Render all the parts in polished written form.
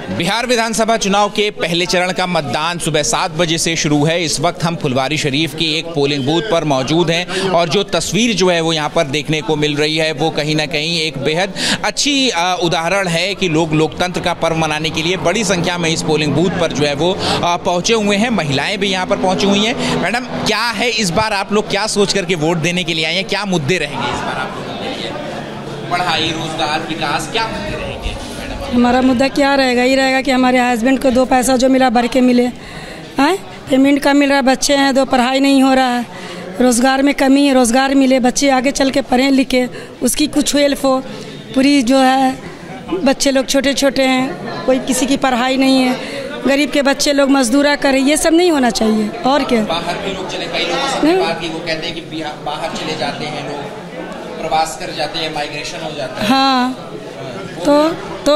बिहार विधानसभा चुनाव के पहले चरण का मतदान सुबह 7 बजे से शुरू है। इस वक्त हम फुलवारी शरीफ के एक पोलिंग बूथ पर मौजूद हैं और जो तस्वीर जो है वो यहाँ पर देखने को मिल रही है वो कहीं ना कहीं एक बेहद अच्छी उदाहरण है कि लोग लोकतंत्र का पर्व मनाने के लिए बड़ी संख्या में इस पोलिंग बूथ पर जो है वो पहुँचे हुए हैं। महिलाएँ भी यहाँ पर पहुँची हुई हैं। मैडम, क्या है इस बार आप लोग क्या सोच करके वोट देने के लिए आए हैं? क्या मुद्दे रहेंगे इस बार आप लोगों के लिए? पढ़ाई, रोजगार, विकास, क्या मुद्दे रहेंगे? हमारा मुद्दा क्या रहेगा? ये रहेगा कि हमारे हस्बैंड को 2 पैसा जो मिला भर के मिले, पेमेंट का मिल रहा, बच्चे हैं 2, पढ़ाई नहीं हो रहा है, रोज़गार में कमी है, रोज़गार मिले, बच्चे आगे चल के पढ़ें लिखे, उसकी कुछ हेल्प हो। पूरी जो है बच्चे लोग छोटे छोटे हैं, कोई किसी की पढ़ाई नहीं है, गरीब के बच्चे लोग मजदूरा करें, ये सब नहीं होना चाहिए। और क्या बाहर भी लोग चले, कई लोग वो कहते हैं कि बाहर चले जाते हैं लोग, प्रवास कर जाते हैं, माइग्रेशन हो जाता है। हाँ, तो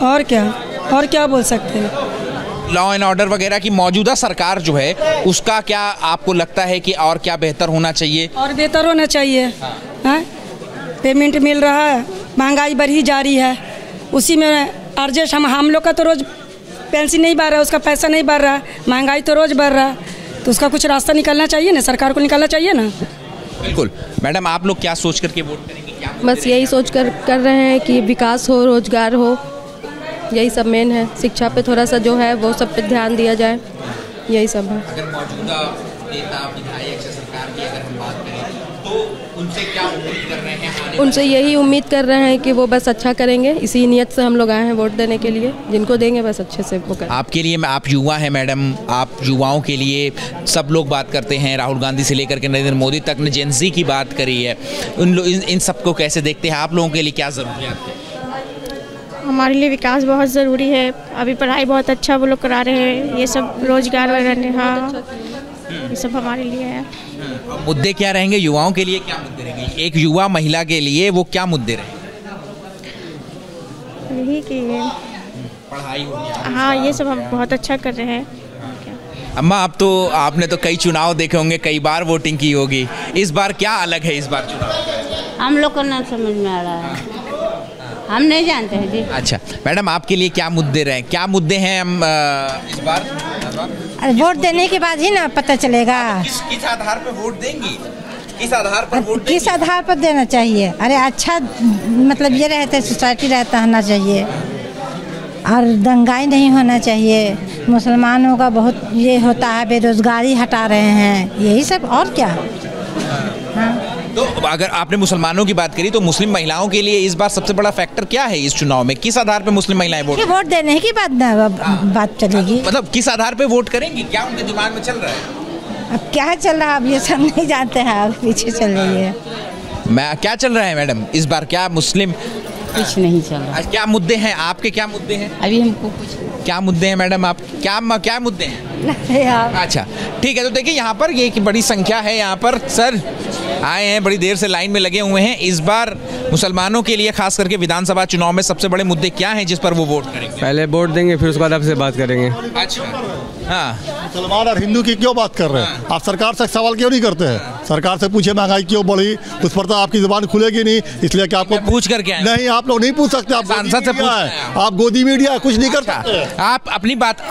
और क्या बोल सकते हैं? लॉ एंड ऑर्डर वगैरह की मौजूदा सरकार जो है उसका क्या आपको लगता है कि और क्या बेहतर होना चाहिए? और बेहतर होना चाहिए। हाँ, पेमेंट मिल रहा है, महंगाई बढ़ी जा रही है, उसी में अर्जेस्ट हम लोग का तो रोज़ पेंशन नहीं बढ़ रहा है, उसका पैसा नहीं बढ़ रहा है, महंगाई तो रोज़ बढ़ रहा है, तो उसका कुछ रास्ता निकलना चाहिए ना, सरकार को निकलना चाहिए ना। बिल्कुल। मैडम, आप लोग क्या सोच करके वोट करेंगे? बस यही सोच कर रहे हैं कि विकास हो, रोजगार हो, यही सब मेन है। शिक्षा पे थोड़ा सा जो है वो सब पे ध्यान दिया जाए, यही सब है। अगर मौजूदा नेता विधायक से सरकार की अगर हम बात करें तो उनसे क्या उम्मीद कर रहे हैं? उनसे यही उम्मीद कर रहे हैं कि वो बस अच्छा करेंगे। इसी नियत से हम लोग आए हैं वोट देने के लिए, जिनको देंगे बस अच्छे से वो करें। आपके लिए, आप युवा हैं मैडम, आप युवाओं के लिए सब लोग बात करते हैं, राहुल गांधी से लेकर के नरेंद्र मोदी तक ने जेन ज़ी की बात करी है। इन सबको कैसे देखते हैं? आप लोगों के लिए क्या ज़रूरियात है? हमारे लिए विकास बहुत ज़रूरी है। अभी पढ़ाई बहुत अच्छा वो लोग करा रहे हैं, ये सब रोजगार वगैरह, हाँ ये सब हमारे लिए है। मुद्दे क्या रहेंगे युवाओं के लिए? क्या मुद्दे रहेंगे एक युवा महिला के लिए? वो क्या मुद्दे रहेंगे? यही कि पढ़ाई हो गया, हाँ ये सब हम बहुत अच्छा कर रहे हैं। अम्मा, आपने तो कई चुनाव देखे होंगे, कई बार वोटिंग की होगी, इस बार क्या अलग है? इस बार चुनाव हम लोग को ना समझ में आ रहा है, हम नहीं जानते हैं जी। अच्छा मैडम, आपके लिए क्या मुद्दे रहे? क्या मुद्दे हैं हम इस बार? वोट देने के बाद ही ना पता चलेगा। किस आधार पर वोट देंगी? किस आधार पर वोट देंगी? किस आधार पर देना चाहिए? अरे अच्छा, मतलब ये रहता, सोसाइटी रहता होना चाहिए और दंगाई नहीं होना चाहिए। मुसलमानों का बहुत ये होता है, बेरोजगारी हटा रहे हैं, यही सब। और क्या? हाँ। तो अगर आपने मुसलमानों की बात करी तो मुस्लिम महिलाओं के लिए इस बार सबसे बड़ा फैक्टर क्या है इस चुनाव में? किस आधार पे मुस्लिम महिलाएं वोट देने की बात चलेगी? मतलब किस आधार पे वोट करेंगी? क्या उनके दिमाग में चल रहा है? अब क्या चल रहा है अब ये सब नहीं जानते हैं, अब पीछे चल रही है। क्या चल रहा है मैडम इस बार? क्या मुस्लिम कुछ नहीं चल रहा। क्या मुद्दे हैं आपके? क्या मुद्दे हैं अभी हमको कुछ? क्या मुद्दे हैं मैडम? आप क्या मुद्दे हैं? अच्छा ठीक है, तो देखिए यहाँ पर ये बड़ी संख्या है, यहाँ पर सर आए हैं, बड़ी देर से लाइन में लगे हुए हैं। इस बार मुसलमानों के लिए खास करके विधानसभा चुनाव में सबसे बड़े मुद्दे क्या हैं जिस पर वो वोट करेंगे? पहले वोट देंगे, फिर उसके बाद आपसे बात करेंगे। अच्छा, हाँ। मुसलमान और हिंदू की क्यों बात कर रहे हैं? आप सरकार से सवाल क्यों नहीं करते हैं? सरकार से पूछे महंगाई क्यों बढ़ी, उस पर तो आपकी जुबान खुलेगी नहीं, इसलिए कि आपको पूछ करके नहीं, आप लोग नहीं पूछ सकते। आप सांसद से आप गोदी मीडिया कुछ नहीं कर सकते। आप अपनी बात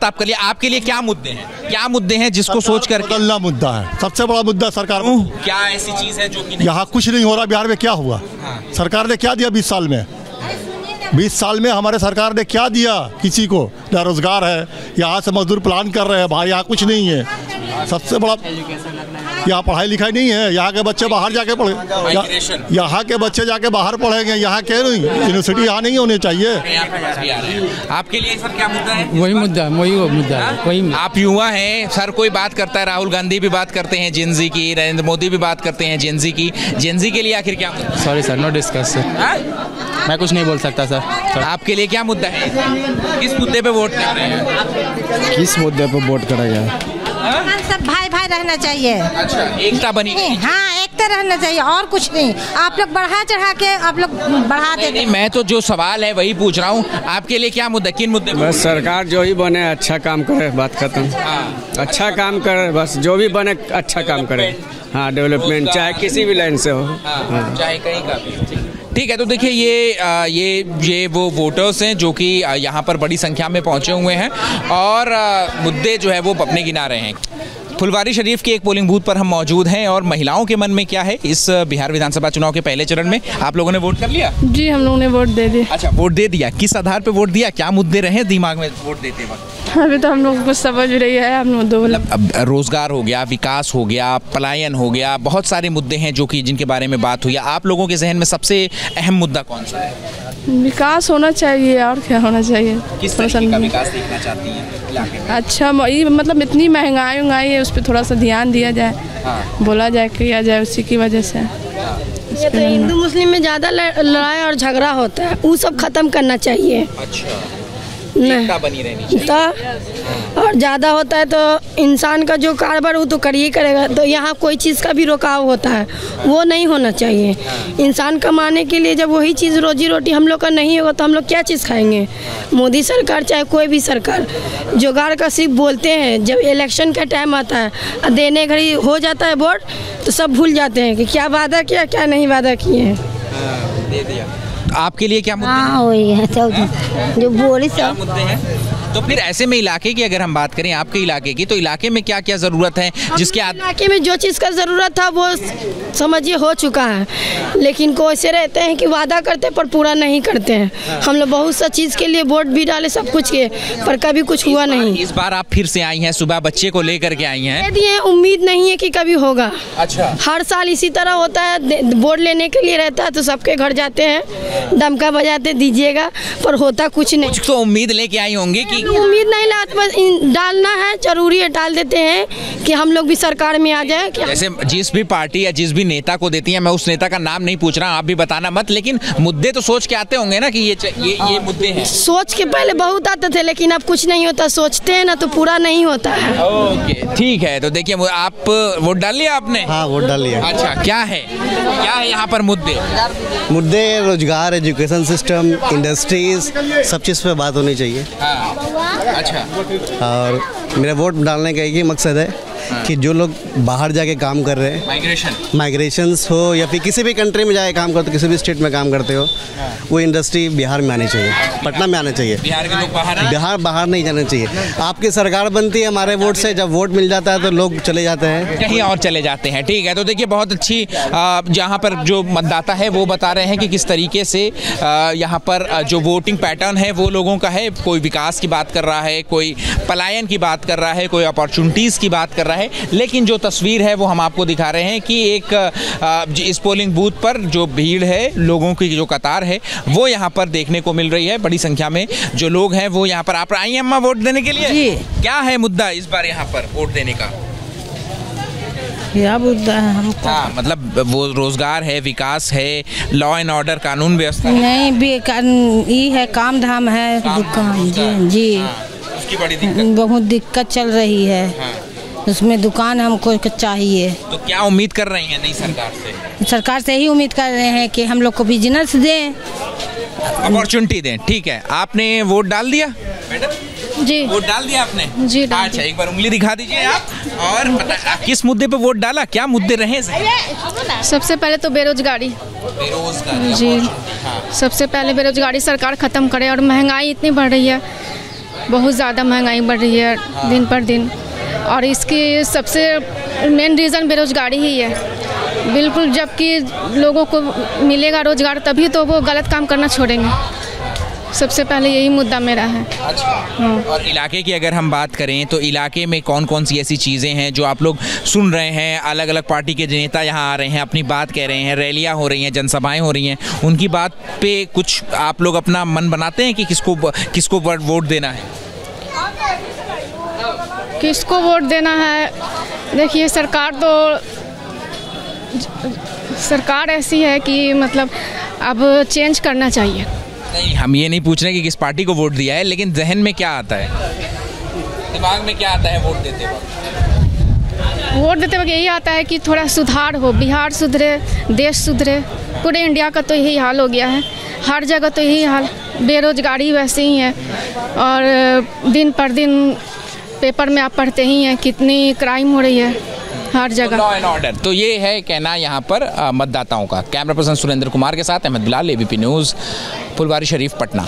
आप करिए। आपके लिए क्या मुद्दे हैं? क्या मुद्दे हैं जिसको सोच कर? बदलना मुद्दा है, सबसे बड़ा मुद्दा सरकार। क्या ऐसी चीज है जो कि यहाँ कुछ नहीं हो रहा? बिहार में क्या हुआ? सरकार ने क्या दिया 20 साल में? 20 साल में हमारे सरकार ने क्या दिया किसी को? ना रोजगार है, यहाँ से मजदूर प्लान कर रहे हैं, भाई यहाँ कुछ नहीं है। सबसे बड़ा यहाँ पढ़ाई लिखाई नहीं है, यहाँ के बच्चे बाहर जाके पढ़े, यहाँ के बच्चे जाके बाहर पढ़ेंगे, यहाँ के नहीं, यूनिवर्सिटी यहाँ नहीं होनी चाहिए। आपके लिए सर क्या मुद्दा है? वही मुद्दा है, वही। आप युवा हैं सर, कोई बात करता है, राहुल गांधी भी बात करते हैं जेन ज़ी की, नरेंद्र मोदी भी बात करते हैं जेन ज़ी की। जेन ज़ी के लिए आखिर क्या मुद्दा? Sorry sir, know discuss sir, मैं कुछ नहीं बोल सकता सर। आपके लिए क्या मुद्दा है? किस मुद्दे पे वोट कर रहे हैं? किस मुद्दे पे वोट करेगा? सब भाई भाई रहना चाहिए। अच्छा, एकता बनी। हाँ, एकता रहना चाहिए और कुछ नहीं। आप लोग बढ़ा चढ़ा के आप लोग बढ़ा देते। नहीं, मैं तो जो सवाल है वही पूछ रहा हूँ। आपके लिए क्या मुद्दा, किन मुद्दे? बस सरकार जो ही बने अच्छा काम करे, बात खत्म। अच्छा काम करे, बस जो भी बने अच्छा काम करे। हाँ, डेवलपमेंट चाहे किसी भी लाइन से हो, चाहे कहीं का भी। ठीक है, तो देखिए ये वो वोटर्स हैं जो कि यहाँ पर बड़ी संख्या में पहुँचे हुए हैं और मुद्दे जो है वो अपने गिना रहे हैं। फुलवारी शरीफ के एक पोलिंग बूथ पर हम मौजूद हैं और महिलाओं के मन में क्या है इस बिहार विधानसभा चुनाव के पहले चरण में। आप लोगों ने वोट कर लिया? जी, हम लोगों ने वोट दे दिया। अच्छा, वोट दे दिया। किस आधार पे वोट दिया? क्या मुद्दे रहे दिमाग में वोट देते वक्त? अभी तो हम लोग कुछ समझ रही है। हम लोग दो अब रोजगार हो गया, विकास हो गया, पलायन हो गया, बहुत सारे मुद्दे हैं जो कि जिनके बारे में बात हुई है। आप लोगों के जहन में सबसे अहम मुद्दा कौन सा है? विकास होना चाहिए और क्या होना चाहिए। किस तरह का विकास देखना चाहती हैं इलाके में? अच्छा, मतलब इतनी महंगाई है, उस पर थोड़ा सा ध्यान दिया जाए। हाँ। बोला जाए, किया जाए, उसी की वजह से। ये तो हिंदू मुस्लिम में ज़्यादा लड़ाई और झगड़ा होता है, वो सब खत्म करना चाहिए। अच्छा, नहीं बनी रहनी चाहिए। तो और ज़्यादा होता है तो इंसान का जो कारोबार वो तो कर ही करेगा, तो यहाँ कोई चीज़ का भी रोकाव होता है, वो नहीं होना चाहिए। इंसान कमाने के लिए जब वही चीज़ रोजी रोटी हम लोग का नहीं होगा तो हम लोग क्या चीज़ खाएंगे। मोदी सरकार चाहे कोई भी सरकार जुगाड़ का सिर्फ बोलते हैं, जब इलेक्शन का टाइम आता है देने घड़ी हो जाता है वोट तो सब भूल जाते हैं कि क्या वादा किया क्या नहीं वादा किए हैं। दे दिया। आपके लिए क्या मुद्दे? हाँ, वही है तो जो बोली सब मुद्दे हैं। तो फिर ऐसे में इलाके की अगर हम बात करें, आपके इलाके की, तो इलाके में क्या क्या ज़रूरत है जिसके इलाके में जो चीज़ का ज़रूरत था वो समझिए हो चुका है, लेकिन कोई ऐसे रहते हैं कि वादा करते पर पूरा नहीं करते हैं। हम लोग बहुत सा चीज़ के लिए वोट भी डाले, सब कुछ किए, पर कभी कुछ हुआ नहीं। इस बार आप फिर से आई हैं, सुबह बच्चे को लेकर के आई हैं? यदि उम्मीद नहीं है कि कभी होगा। अच्छा, हर साल इसी तरह होता है, वोट लेने के लिए रहता है तो सबके घर जाते हैं, डमका बजाते दीजिएगा, पर होता कुछ नहीं। कुछ तो उम्मीद लेके आई होंगी कि उम्मीद नहीं लाते, बस डालना है, जरूरी है, डाल देते हैं कि हम लोग भी सरकार में आ जाए। जैसे जिस भी पार्टी या जिस भी नेता को देती है, मैं उस नेता का नाम नहीं पूछ रहा, आप भी बताना मत, लेकिन मुद्दे तो सोच के आते होंगे ना कि ये मुद्दे हैं। सोच के पहले बहुत आते थे, लेकिन अब कुछ नहीं होता, सोचते हैं ना तो पूरा नहीं होता है। ओके, ठीक है। तो देखिए, आप वोट डाल लिया आपने? हाँ, वोट डाल लिया। अच्छा, क्या है यहाँ पर मुद्दे? रोजगार, एजुकेशन सिस्टम, इंडस्ट्रीज, सब चीज़ पे बात होनी चाहिए। अच्छा, और मेरा वोट डालने का एक ही मकसद है कि जो लोग बाहर जाके काम कर रहे हैं, माइग्रेशंस हो या फिर किसी भी कंट्री में जाके काम करते हो, किसी भी स्टेट में काम करते हो, वो इंडस्ट्री बिहार में आनी चाहिए, पटना में आना चाहिए। बिहार के लोग बाहर नहीं जाना चाहिए। आपकी सरकार बनती है हमारे वोट से, जब वोट मिल जाता है तो लोग चले जाते हैं, कहीं और चले जाते हैं। ठीक है, तो देखिए बहुत अच्छी जहाँ पर जो मतदाता है वो बता रहे हैं कि किस तरीके से यहाँ पर जो वोटिंग पैटर्न है वो लोगों का है। कोई विकास की बात कर रहा है, कोई पलायन की बात कर रहा है, कोई अपॉर्चुनिटीज़ की बात कर रहा है, लेकिन जो तस्वीर है वो हम आपको दिखा रहे हैं कि एक इस पोलिंग बूथ पर जो भीड़ है, लोगों की जो कतार है वो यहाँ पर देखने को मिल रही है। बड़ी संख्या में जो लोग हैं वो यहाँ पर आप आई हैं अम्मा वोट देने के लिए? जी। क्या है मुद्दा इस बार यहाँ पर वोट देने का? क्या मुद्दा है हमको? हाँ, मतलब वो रोजगार है, विकास है, लॉ एंड ऑर्डर, कानून व्यवस्था नहीं भी ये है, काम धाम है, दुकान। जी, उसकी बड़ी दिक्कत, बहुत दिक्कत चल रही है। उसमें दुकान हमको चाहिए। तो क्या उम्मीद कर रही हैं नई सरकार से? सरकार से ही उम्मीद कर रहे हैं कि हम लोग को बिजनेस दें, अपॉर्चुनिटी दें। ठीक है, आपने वोट डाल दिया मैडम? जी, वोट डाल दिया आपने? जी, डाल अच्छा, एक बार उंगली दिखा दीजिए आप और किस मुद्दे पे वोट डाला, क्या मुद्दे रहे? सबसे पहले तो बेरोजगारी। जी, सबसे पहले बेरोजगारी सरकार ख़त्म करे, और महंगाई इतनी बढ़ रही है, बहुत ज़्यादा महंगाई बढ़ रही है दिन पर दिन, और इसकी सबसे मेन रीज़न बेरोजगारी ही है। बिल्कुल, जबकि लोगों को मिलेगा रोज़गार तभी तो वो गलत काम करना छोड़ेंगे। सबसे पहले यही मुद्दा मेरा है। अच्छा, और इलाके की अगर हम बात करें तो इलाके में कौन कौन सी ऐसी चीज़ें हैं जो आप लोग सुन रहे हैं? अलग अलग पार्टी के नेता यहाँ आ रहे हैं, अपनी बात कह रहे हैं, रैलियाँ हो रही हैं, जनसभाएं हो रही हैं, उनकी बात पे कुछ आप लोग अपना मन बनाते हैं कि किसको वोट देना है? किसको वोट देना है? देखिए, सरकार ऐसी है कि मतलब अब चेंज करना चाहिए। नहीं, हम ये नहीं पूछ रहे कि किस पार्टी को वोट दिया है, लेकिन जहन में क्या आता है, दिमाग में क्या आता है वोट देते वक्त? वोट देते वक्त यही आता है कि थोड़ा सुधार हो, बिहार सुधरे, देश सुधरे। पूरे इंडिया का तो यही हाल हो गया है, हर जगह तो यही हाल, बेरोजगारी वैसे ही है, और दिन पर दिन पेपर में आप पढ़ते ही हैं कितनी क्राइम हो रही है, हर जगह लॉ एंड ऑर्डर। तो ये है कहना यहाँ पर मतदाताओं का। कैमरा पर्सन सुरेंद्र कुमार के साथ अहमद बिलाल, एबीपी न्यूज़, फुलवारी शरीफ, पटना।